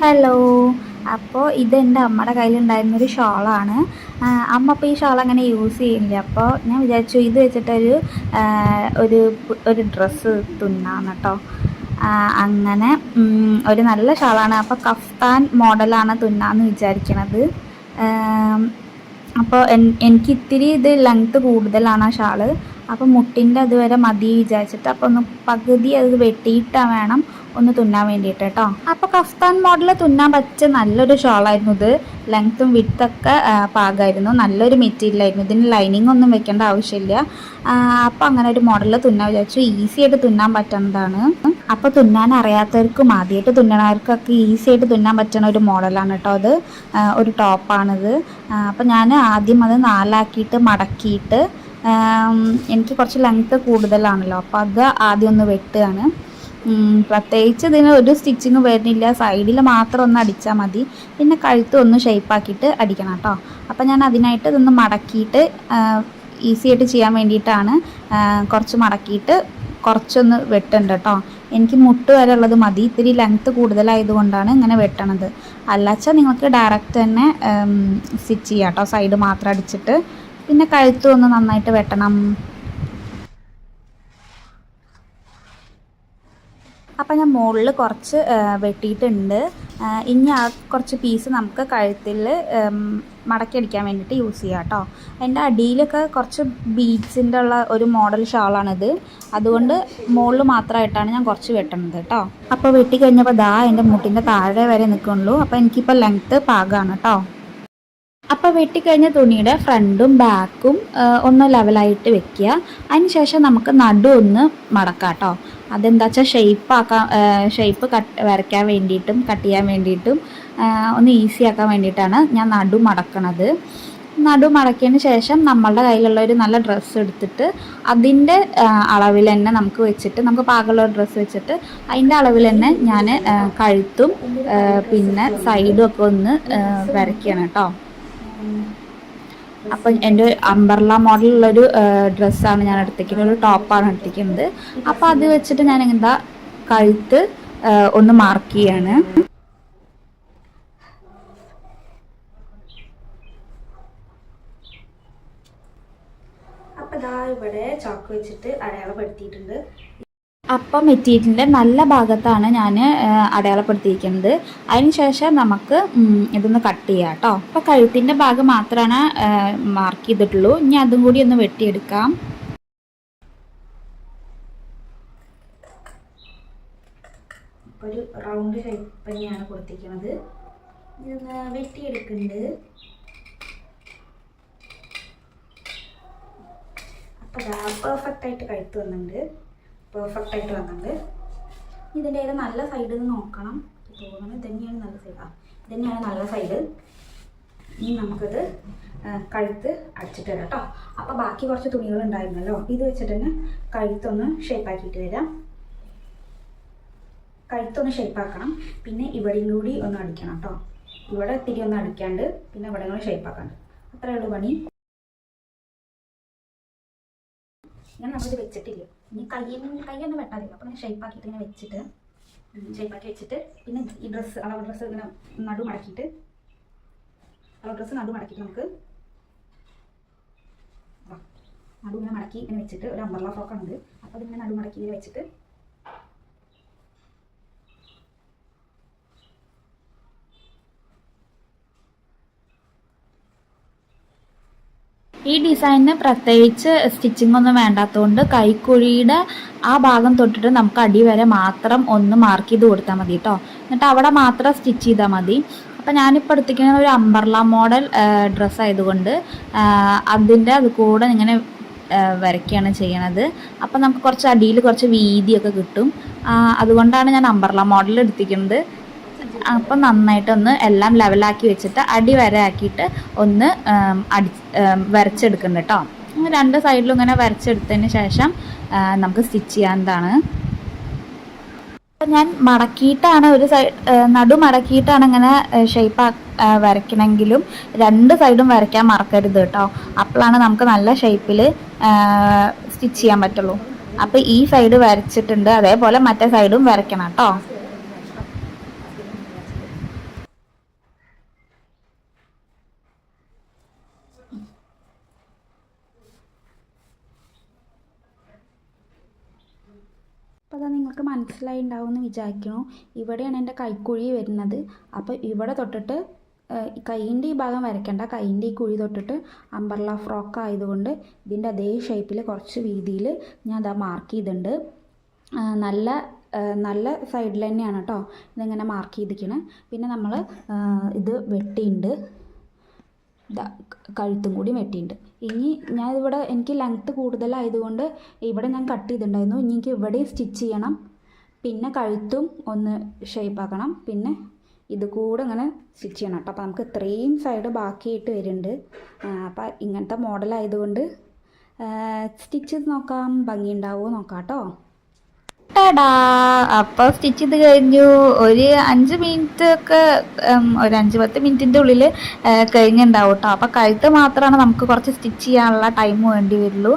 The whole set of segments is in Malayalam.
ഹലോ. അപ്പോൾ ഇതെൻ്റെ അമ്മയുടെ കയ്യിലുണ്ടായിരുന്നൊരു ഷോളാണ്. അമ്മ അപ്പോൾ ഈ ഷോൾ അങ്ങനെ യൂസ് ചെയ്യില്ല. അപ്പോൾ ഞാൻ വിചാരിച്ചു ഇത് വെച്ചിട്ടൊരു ഒരു ഒരു ഡ്രസ്സ് തുന്നാന്ന് കേട്ടോ. അങ്ങനെ ഒരു നല്ല ഷോളാണ്. അപ്പോൾ കഫ്താൻ മോഡലാണ് തുന്നാന്ന് വിചാരിക്കണത്. അപ്പോൾ എനിക്ക് ഇത്തിരി ഇത് ലെങ്ത്ത് കൂടുതലാണ് ആ ഷാള്. അപ്പോൾ മുട്ടിൻ്റെ അതുവരെ മതി വിചാരിച്ചിട്ട് അപ്പോൾ ഒന്ന് പകുതി അത് വെട്ടിയിട്ടാണ് വേണം ഒന്ന് തുന്നാൻ വേണ്ടിയിട്ട് കേട്ടോ. അപ്പോൾ കഫ്താൻ മോഡൽ തുന്നാൻ പറ്റിയ നല്ലൊരു ഷോളായിരുന്നു ഇത്. ലെങ്ത്തും വിഡ്ത്തൊക്കെ പാകമായിരുന്നു. നല്ലൊരു മെറ്റീരിയലായിരുന്നു. ഇതിന് ലൈനിങ് ഒന്നും വെക്കേണ്ട ആവശ്യമില്ല. അപ്പോൾ അങ്ങനെ ഒരു മോഡൽ തുന്നാൻ വിചാരിച്ചു. ഈസി ആയിട്ട് തുന്നാൻ പറ്റുന്നതാണ്. അപ്പോൾ തുന്നാൻ അറിയാത്തവർക്കും ആദ്യമായിട്ട് തുന്നണവർക്കൊക്കെ ഈസി ആയിട്ട് തുന്നാൻ പറ്റുന്ന ഒരു മോഡലാണ് കേട്ടോ അത്. ഒരു ടോപ്പാണിത്. അപ്പോൾ ഞാൻ ആദ്യം അത് നാലാക്കിയിട്ട് മടക്കിയിട്ട് എനിക്ക് കുറച്ച് ലെങ്ത്ത് കൂടുതലാണല്ലോ, അപ്പോൾ അത് ആദ്യം ഒന്ന് വെട്ടുകയാണ്. പ്രത്യേകിച്ച് ഇതിന് ഒരു സ്റ്റിച്ചിങ് വരുന്നില്ല. സൈഡിൽ മാത്രം ഒന്ന് അടിച്ചാൽ മതി. പിന്നെ കഴുത്ത് ഒന്ന് ഷേപ്പാക്കിയിട്ട് അടിക്കണം കേട്ടോ. അപ്പോൾ ഞാൻ അതിനായിട്ട് ഇതൊന്ന് മടക്കിയിട്ട് ഈസി ആയിട്ട് ചെയ്യാൻ വേണ്ടിയിട്ടാണ് കുറച്ച് മടക്കിയിട്ട് കുറച്ചൊന്ന് വെട്ടുണ്ട് കേട്ടോ. എനിക്ക് മുട്ട് വരെ ഉള്ളത് മതി. ഇത്തിരി ലെങ്ത്ത് കൂടുതലായതുകൊണ്ടാണ് ഇങ്ങനെ വെട്ടണത്. അല്ലാച്ചാൽ നിങ്ങൾക്ക് ഡയറക്റ്റ് തന്നെ സ്റ്റിച്ച് ചെയ്യാം കേട്ടോ, സൈഡ് മാത്രം അടിച്ചിട്ട്. പിന്നെ കഴുത്തും ഒന്ന് നന്നായിട്ട് വെട്ടണം. അപ്പോൾ ഞാൻ മുകളിൽ കുറച്ച് വെട്ടിയിട്ടുണ്ട്. ഇനി ആ കുറച്ച് പീസ് നമുക്ക് കഴുത്തിൽ മടക്കി അടിക്കാൻ വേണ്ടിയിട്ട് യൂസ് ചെയ്യാം കേട്ടോ. എൻ്റെ അടിയിലൊക്കെ കുറച്ച് ബീഡ്സിൻ്റെ ഉള്ള ഒരു മോഡൽ ഷാളാണിത്. അതുകൊണ്ട് മുകളിൽ മാത്രമായിട്ടാണ് ഞാൻ കുറച്ച് വെട്ടണത് കേട്ടോ. അപ്പോൾ വെട്ടി കഴിഞ്ഞപ്പോൾ ദാ എൻ്റെ മുട്ടിൻ്റെ താഴെ വരെ നിൽക്കുള്ളൂ. അപ്പോൾ എനിക്കിപ്പോൾ ലെങ്ത്ത് പാകമാണ് കേട്ടോ. അപ്പോൾ വെട്ടിക്കഴിഞ്ഞ തുണിയുടെ ഫ്രണ്ടും ബാക്കും ഒന്ന് ലെവലായിട്ട് വെക്കുക. അതിന് ശേഷം നമുക്ക് നടു ഒന്ന് മടക്കാം കേട്ടോ. അതെന്താ വെച്ചാൽ ഷേപ്പ് വരയ്ക്കാൻ വേണ്ടിയിട്ടും കട്ട് ചെയ്യാൻ വേണ്ടിയിട്ടും ഒന്ന് ഈസി ആക്കാൻ വേണ്ടിയിട്ടാണ് ഞാൻ നടു മടക്കണത്. നടു മടക്കിയതിന് ശേഷം നമ്മളുടെ കയ്യിലുള്ള ഒരു നല്ല ഡ്രസ്സ് എടുത്തിട്ട് അതിൻ്റെ അളവിൽ തന്നെ നമുക്ക് വെച്ചിട്ട്, നമുക്ക് പാകമുള്ള ഒരു ഡ്രസ്സ് വെച്ചിട്ട് അതിൻ്റെ അളവിൽ തന്നെ ഞാൻ കഴുത്തും പിന്നെ സൈഡും ഒക്കെ ഒന്ന് വരയ്ക്കുകയാണ് കേട്ടോ. അപ്പം എൻ്റെ അംബർല മോഡലുള്ളൊരു ഡ്രസ്സാണ് ഞാൻ എടുത്തിരിക്കുന്നത്, ഒരു ടോപ്പാണ് എടുത്തിരിക്കുന്നത്. അപ്പോൾ അത് വെച്ചിട്ട് ഞാൻ എന്താ കഴുത്ത് ഒന്ന് മാർക്ക് ചെയ്യാണ്. അപ്പോൾ ഇതാ ഇവിടെ ചോക്ക് വെച്ചിട്ട് അടയാളപ്പെടുത്തിയിട്ടുണ്ട്. അപ്പം മെറ്റീരിയലിൻ്റെ നല്ല ഭാഗത്താണ് ഞാൻ അടയാളപ്പെടുത്തിയിരിക്കുന്നത്. അതിന് ശേഷം നമുക്ക് ഇതൊന്ന് കട്ട് ചെയ്യാം കേട്ടോ. അപ്പോൾ കഴുത്തിൻ്റെ ഭാഗം മാത്രമാണ് മാർക്ക് ചെയ്തിട്ടുള്ളൂ. ഇനി അതും കൂടി ഒന്ന് വെട്ടിയെടുക്കാം. അപ്പോൾ ഒരു റൗണ്ട് ഷേപ്പ് തന്നെയാണ് കൊടുത്തിരിക്കുന്നത്. ഇതൊന്ന് വെട്ടിയെടുക്കുന്നുണ്ട്. അപ്പോൾ ഇതാ പെർഫെക്റ്റായിട്ട് കഴുത്ത് വന്നിട്ടുണ്ട്. പെർഫെക്റ്റായിട്ട് വന്നിട്ടുണ്ട്. ഇതിൻ്റെ ഏത് നല്ല സൈഡിൽ നിന്ന് നോക്കണം. തോന്നുന്നത് ഇതന്നെയാണ് നല്ല സൈഡ്. ഇതന്നെയാണ് നല്ല സൈഡ്. ഇനി നമുക്കിത് കഴുത്ത് അടിച്ചിട്ട് വരാം കേട്ടോ. അപ്പോൾ ബാക്കി കുറച്ച് തുണികൾ ഉണ്ടായിരുന്നല്ലോ, ഇത് വെച്ചിട്ട് തന്നെ കഴുത്തൊന്ന് ഷേപ്പാക്കിയിട്ട് വരാം. കഴുത്തൊന്ന് ഷേപ്പാക്കണം. പിന്നെ ഇവിടെയും കൂടി ഒന്ന് അടിക്കണം കേട്ടോ. ഇവിടെ തിരി ഒന്ന് അടിക്കാണ്ട് പിന്നെ ഇവിടെ കൂടി ഷേപ്പാക്കാണ്ട്. അത്രയേ ഉള്ളൂ പണി. ഞാൻ നമ്മളിത് വെച്ചിട്ടില്ല. ഇനി കയ്യൊന്നും വെട്ടാതില്ല. അപ്പോൾ ഞാൻ ഷേപ്പാക്കിയിട്ട് ഇങ്ങനെ ഷേപ്പാക്കി വെച്ചിട്ട് പിന്നെ ഈ ഡ്രസ്സ് അളവ് ഡ്രസ്സ് ഇങ്ങനെ നടു മടക്കിയിട്ട് നമുക്ക് നടു ഇങ്ങനെ മടക്കി ഇങ്ങനെ വെച്ചിട്ട് ഒരു അംബർല ഫ്രോക്കാണിത്. അപ്പോൾ അതിങ്ങനെ നടു മടക്കി ഇങ്ങനെ വെച്ചിട്ട് ഈ ഡിസൈനിന് പ്രത്യേകിച്ച് സ്റ്റിച്ചിങ് ഒന്നും വേണ്ടാത്തതുകൊണ്ട് കൈക്കുഴിയുടെ ആ ഭാഗം തൊട്ടിട്ട് നമുക്ക് അടി വരെ മാത്രം ഒന്ന് മാർക്ക് ചെയ്ത് കൊടുത്താൽ മതി കേട്ടോ. എന്നിട്ട് അവിടെ മാത്രം സ്റ്റിച്ച് ചെയ്താൽ മതി. അപ്പോൾ ഞാനിപ്പോൾ എടുത്തിരിക്കുന്ന ഒരു അംബർല മോഡൽ ഡ്രസ്സ് ആയതുകൊണ്ട് അതിൻ്റെ അത് കൂടെ ഇങ്ങനെ വരയ്ക്കുകയാണ് ചെയ്യണത്. അപ്പോൾ നമുക്ക് കുറച്ച് അടിയിൽ കുറച്ച് വീതിയൊക്കെ കിട്ടും. അതുകൊണ്ടാണ് ഞാൻ അംബർല മോഡൽ എടുത്തിരിക്കുന്നത്. അപ്പം നന്നായിട്ടൊന്ന് എല്ലാം ലെവലാക്കി വെച്ചിട്ട് അടി വരെ ആക്കിയിട്ട് ഒന്ന് വരച്ചെടുക്കുന്നുണ്ട് കേട്ടോ. രണ്ട് സൈഡിലും ഇങ്ങനെ വരച്ചെടുത്തതിന് ശേഷം നമുക്ക് സ്റ്റിച്ച് ചെയ്യാവുന്നതാണ്. അപ്പം ഞാൻ മടക്കിയിട്ടാണ് ഒരു സൈഡ് നടു മടക്കിയിട്ടാണ് ഇങ്ങനെ ഷേപ്പ് വരയ്ക്കണമെങ്കിലും രണ്ട് സൈഡും വരയ്ക്കാൻ മറക്കരുത് കേട്ടോ. അപ്പോഴാണ് നമുക്ക് നല്ല ഷേപ്പിൽ സ്റ്റിച്ച് ചെയ്യാൻ പറ്റുള്ളൂ. അപ്പോൾ ഈ സൈഡ് വരച്ചിട്ടുണ്ട്, അതേപോലെ മറ്റേ സൈഡും വരയ്ക്കണം കേട്ടോ. അപ്പോൾ അതാ നിങ്ങൾക്ക് മനസ്സിലായി ഉണ്ടാവും എന്ന് വിചാരിക്കുന്നു. ഇവിടെയാണ് എൻ്റെ കൈക്കുഴി വരുന്നത്. അപ്പോൾ ഇവിടെ തൊട്ടിട്ട് കൈയിൻ്റെ ഈ ഭാഗം വരയ്ക്കേണ്ട, കൈയിൻ്റെ ഈ കുഴി തൊട്ടിട്ട് അംബർല ഫ്രോക്ക് ആയതുകൊണ്ട് ഇതിൻ്റെ അതേ ഷേപ്പിൽ കുറച്ച് വീതിയിൽ ഞാൻ അതാ മാർക്ക് ചെയ്തിട്ടുണ്ട്. നല്ല നല്ല സൈഡിൽ തന്നെയാണ് കേട്ടോ ഇതിങ്ങനെ മാർക്ക് ചെയ്തിരിക്കുന്നത്. പിന്നെ നമ്മൾ ഇത് വെട്ടിയിട്ടുണ്ട്, കഴുത്തും കൂടി വെട്ടിയിട്ടുണ്ട്. ഇനി ഞാൻ ഇവിടെ എനിക്ക് ലെങ്ത്ത് കൂടുതലായതുകൊണ്ട് ഇവിടെ ഞാൻ കട്ട് ചെയ്തിട്ടുണ്ടായിരുന്നു. ഇനി എനിക്ക് ഇവിടെ സ്റ്റിച്ച് ചെയ്യണം, പിന്നെ കഴുത്തും ഒന്ന് ഷേപ്പാക്കണം, പിന്നെ ഇത് കൂടെ ഇങ്ങനെ സ്റ്റിച്ച് ചെയ്യണം കേട്ടോ. അപ്പോൾ നമുക്ക് ഇത്രയും സൈഡ് ബാക്കിയായിട്ട് വരുന്നുണ്ട്. അപ്പോൾ ഇങ്ങനത്തെ മോഡലായതുകൊണ്ട് സ്റ്റിച്ച് നോക്കാം, ഭംഗിയുണ്ടാവുമോ നോക്കാം കേട്ടോ. ടാടാ, അപ്പോൾ സ്റ്റിച്ച് ചെയ്ത് കഴിഞ്ഞു. ഒരു 5 മിനിറ്റ് ഒക്കെ, ഒരു 5-10 മിനിറ്റിൻ്റെ ഉള്ളിൽ കഴിഞ്ഞിട്ടുണ്ടാവും കേട്ടോ. അപ്പോൾ കഴുത്ത് മാത്രമാണ് നമുക്ക് കുറച്ച് സ്റ്റിച്ച് ചെയ്യാനുള്ള ടൈം വേണ്ടി വരുള്ളൂ.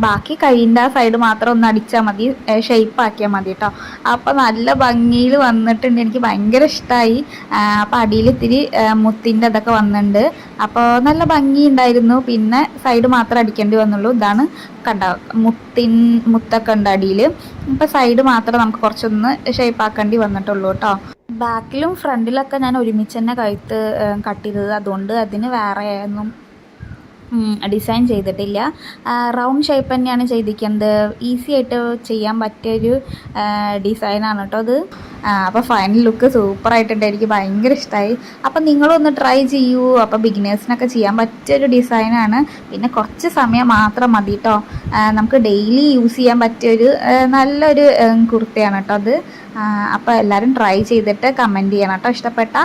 ബാക്കി കൈയിൻ്റെ ആ സൈഡ് മാത്രം ഒന്ന് അടിച്ചാൽ മതി, ഷേപ്പ് ആക്കിയാൽ മതി കേട്ടോ. അപ്പോൾ നല്ല ഭംഗിയിൽ വന്നിട്ടുണ്ട്, എനിക്ക് ഭയങ്കര ഇഷ്ടമായി. അപ്പോൾ അടിയിൽ ഇത്തിരി മുത്തിൻ്റെ അതൊക്കെ വന്നിട്ടുണ്ട്. അപ്പോൾ നല്ല ഭംഗി ഉണ്ടായിരുന്നു. പിന്നെ സൈഡ് മാത്രം അടിക്കേണ്ടി വന്നുള്ളൂ. ഇതാണ് കണ്ട മുത്തൊക്കെ ഉണ്ട് അടിയിൽ. ഇപ്പം സൈഡ് മാത്രമേ നമുക്ക് കുറച്ചൊന്ന് ഷേപ്പ് ആക്കേണ്ടി വന്നിട്ടുള്ളൂ കേട്ടോ. ബാക്കിലും ഫ്രണ്ടിലൊക്കെ ഞാൻ ഒരുമിച്ച് തന്നെ കഴുത്ത് കട്ട് ചെയ്തത്, അതുകൊണ്ട് അതിന് വേറെ ഒന്നും ഡിസൈൻ ചെയ്തിട്ടില്ല. റൗണ്ട് ഷേപ്പ് തന്നെയാണ് ചെയ്തിരിക്കുന്നത്. ഈസി ആയിട്ട് ചെയ്യാൻ പറ്റിയൊരു ഡിസൈനാണ് കേട്ടോ അത്. അപ്പോൾ ഫൈനൽ ലുക്ക് സൂപ്പറായിട്ടുണ്ട്, എനിക്ക് ഭയങ്കര ഇഷ്ടമായി. അപ്പോൾ നിങ്ങളൊന്ന് ട്രൈ ചെയ്യൂ. അപ്പോൾ ബിഗിനേഴ്സിനൊക്കെ ചെയ്യാൻ പറ്റിയൊരു ഡിസൈനാണ്. പിന്നെ കുറച്ച് സമയം മാത്രം മതി കേട്ടോ. നമുക്ക് ഡെയിലി യൂസ് ചെയ്യാൻ പറ്റിയൊരു നല്ലൊരു കുർത്തയാണ് കേട്ടോ അത്. അപ്പോൾ എല്ലാവരും ട്രൈ ചെയ്തിട്ട് കമൻറ്റ് ചെയ്യണം കേട്ടോ ഇഷ്ടപ്പെട്ട.